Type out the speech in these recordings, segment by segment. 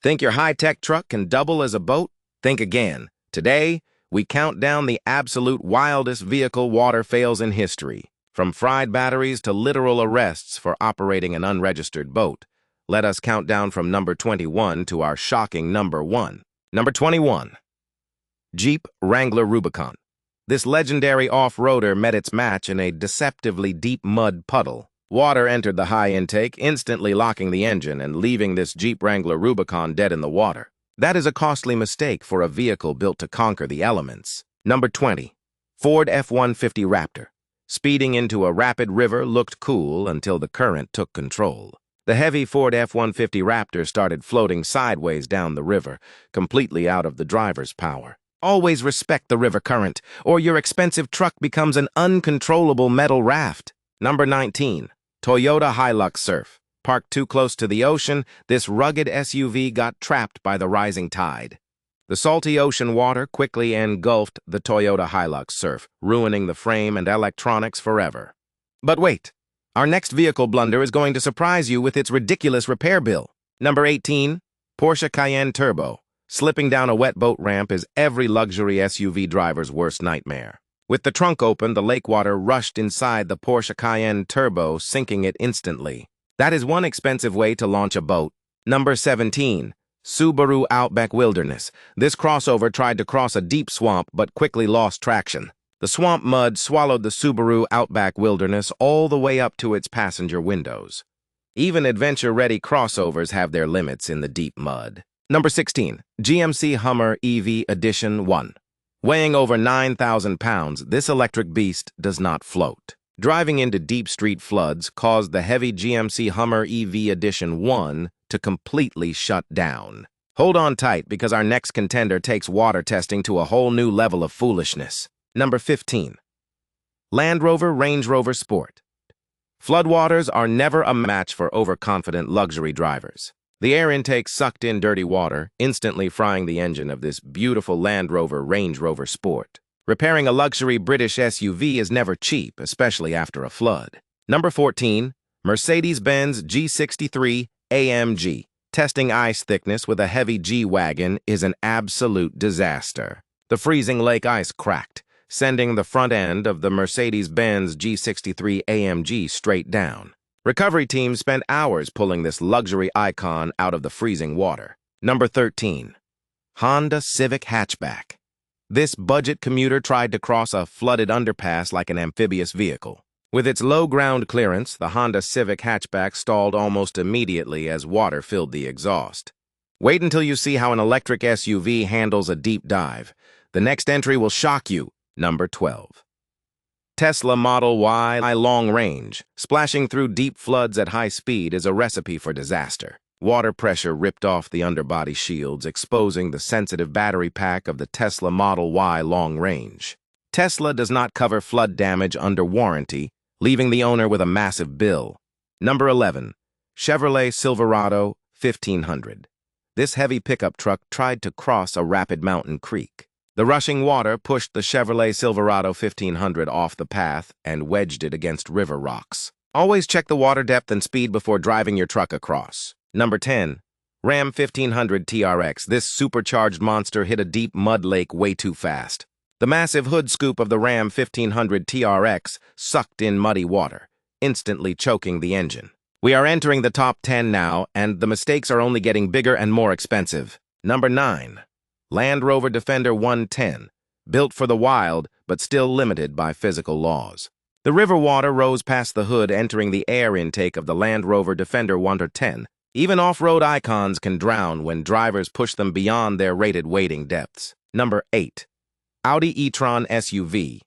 Think your high-tech truck can double as a boat? Think again. Today, we count down the absolute wildest vehicle water fails in history. From fried batteries to literal arrests for operating an unregistered boat. Let us count down from number 21 to our shocking number 1. Number 21. Jeep Wrangler Rubicon. This legendary off-roader met its match in a deceptively deep mud puddle. Water entered the high intake, instantly locking the engine and leaving this Jeep Wrangler Rubicon dead in the water. That is a costly mistake for a vehicle built to conquer the elements. Number 20. Ford F-150 Raptor. Speeding into a rapid river looked cool until the current took control. The heavy Ford F-150 Raptor started floating sideways down the river, completely out of the driver's power. Always respect the river current, or your expensive truck becomes an uncontrollable metal raft. Number 19. Toyota Hilux Surf. Parked too close to the ocean, this rugged SUV got trapped by the rising tide. The salty ocean water quickly engulfed the Toyota Hilux Surf, ruining the frame and electronics forever. But wait, our next vehicle blunder is going to surprise you with its ridiculous repair bill. Number 18. Porsche Cayenne Turbo. Slipping down a wet boat ramp is every luxury SUV driver's worst nightmare. With the trunk open, the lake water rushed inside the Porsche Cayenne Turbo, sinking it instantly. That is one expensive way to launch a boat. Number 17. Subaru Outback Wilderness. This crossover tried to cross a deep swamp but quickly lost traction. The swamp mud swallowed the Subaru Outback Wilderness all the way up to its passenger windows. Even adventure-ready crossovers have their limits in the deep mud. Number 16. GMC Hummer EV Edition 1. Weighing over 9,000 pounds, this electric beast does not float. Driving into deep street floods caused the heavy GMC Hummer EV Edition 1 to completely shut down. Hold on tight because our next contender takes water testing to a whole new level of foolishness. Number 15. Land Rover Range Rover Sport. Floodwaters are never a match for overconfident luxury drivers. The air intake sucked in dirty water, instantly frying the engine of this beautiful Land Rover Range Rover Sport. Repairing a luxury British SUV is never cheap, especially after a flood. Number 14. Mercedes-Benz G63 AMG. Testing ice thickness with a heavy G-Wagon is an absolute disaster. The freezing lake ice cracked, sending the front end of the Mercedes-Benz G63 AMG straight down. Recovery teams spent hours pulling this luxury icon out of the freezing water. Number 13. Honda Civic Hatchback. This budget commuter tried to cross a flooded underpass like an amphibious vehicle. With its low ground clearance, the Honda Civic Hatchback stalled almost immediately as water filled the exhaust. Wait until you see how an electric SUV handles a deep dive. The next entry will shock you. Number 12. Tesla Model Y long range. Splashing through deep floods at high speed is a recipe for disaster. Water pressure ripped off the underbody shields, exposing the sensitive battery pack of the Tesla Model Y long range. Tesla does not cover flood damage under warranty, leaving the owner with a massive bill. Number 11. Chevrolet Silverado 1500. This heavy pickup truck tried to cross a rapid mountain creek. The rushing water pushed the Chevrolet Silverado 1500 off the path and wedged it against river rocks. Always check the water depth and speed before driving your truck across. Number 10. Ram 1500 TRX. This supercharged monster hit a deep mud lake way too fast. The massive hood scoop of the Ram 1500 TRX sucked in muddy water, instantly choking the engine. We are entering the top 10 now, and the mistakes are only getting bigger and more expensive. Number 9. Land Rover Defender 110, built for the wild, but still limited by physical laws. The river water rose past the hood, entering the air intake of the Land Rover Defender 110. Even off-road icons can drown when drivers push them beyond their rated wading depths. Number 8. Audi e-tron SUV.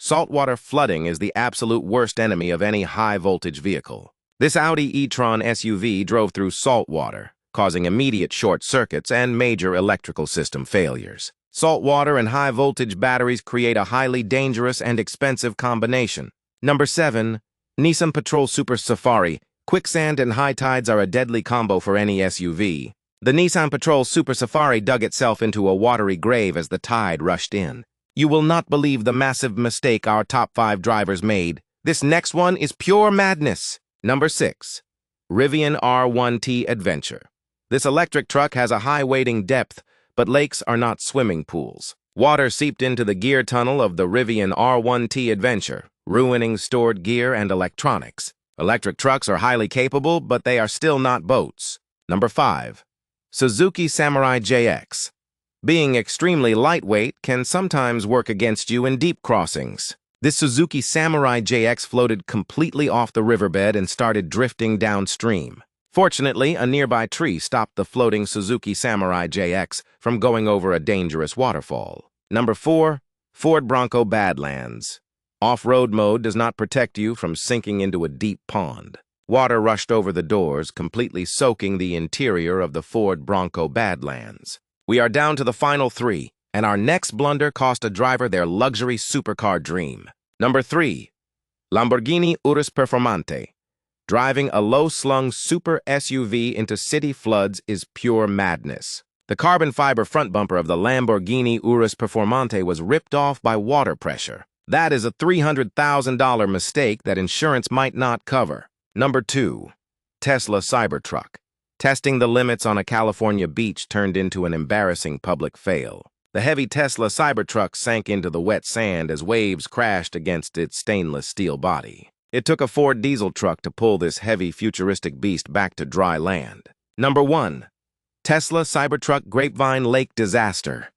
Saltwater flooding is the absolute worst enemy of any high-voltage vehicle. This Audi e-tron SUV drove through salt water, causing immediate short circuits and major electrical system failures. Salt water and high-voltage batteries create a highly dangerous and expensive combination. Number 7. Nissan Patrol Super Safari. Quicksand and high tides are a deadly combo for any SUV. The Nissan Patrol Super Safari dug itself into a watery grave as the tide rushed in. You will not believe the massive mistake our top 5 drivers made. This next one is pure madness. Number 6. Rivian R1T Adventure. This electric truck has a high wading depth, but lakes are not swimming pools. Water seeped into the gear tunnel of the Rivian R1T Adventure, ruining stored gear and electronics. Electric trucks are highly capable, but they are still not boats. Number 5. Suzuki Samurai JX. Being extremely lightweight can sometimes work against you in deep crossings. This Suzuki Samurai JX floated completely off the riverbed and started drifting downstream. Fortunately, a nearby tree stopped the floating Suzuki Samurai JX from going over a dangerous waterfall. Number 4. Ford Bronco Badlands. Off-road mode does not protect you from sinking into a deep pond. Water rushed over the doors, completely soaking the interior of the Ford Bronco Badlands. We are down to the final 3, and our next blunder cost a driver their luxury supercar dream. Number 3. Lamborghini Urus Performante. Driving a low-slung super SUV into city floods is pure madness. The carbon fiber front bumper of the Lamborghini Urus Performante was ripped off by water pressure. That is a $300,000 mistake that insurance might not cover. Number 2. Tesla Cybertruck. Testing the limits on a California beach turned into an embarrassing public fail. The heavy Tesla Cybertruck sank into the wet sand as waves crashed against its stainless steel body. It took a Ford diesel truck to pull this heavy, futuristic beast back to dry land. Number 1. Tesla Cybertruck Grapevine Lake disaster.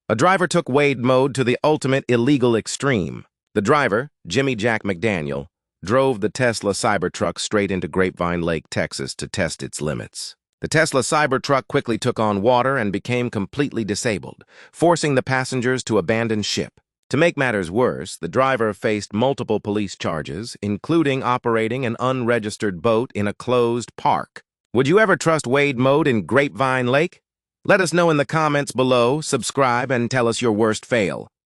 A driver took wade mode to the ultimate illegal extreme. The driver, Jimmy Jack McDaniel, drove the Tesla Cybertruck straight into Grapevine Lake, Texas to test its limits. The Tesla Cybertruck quickly took on water and became completely disabled, forcing the passengers to abandon ship. To make matters worse, the driver faced multiple police charges, including operating an unregistered boat in a closed park. Would you ever trust wade mode in Grapevine Lake? Let us know in the comments below, subscribe, and tell us your worst fail.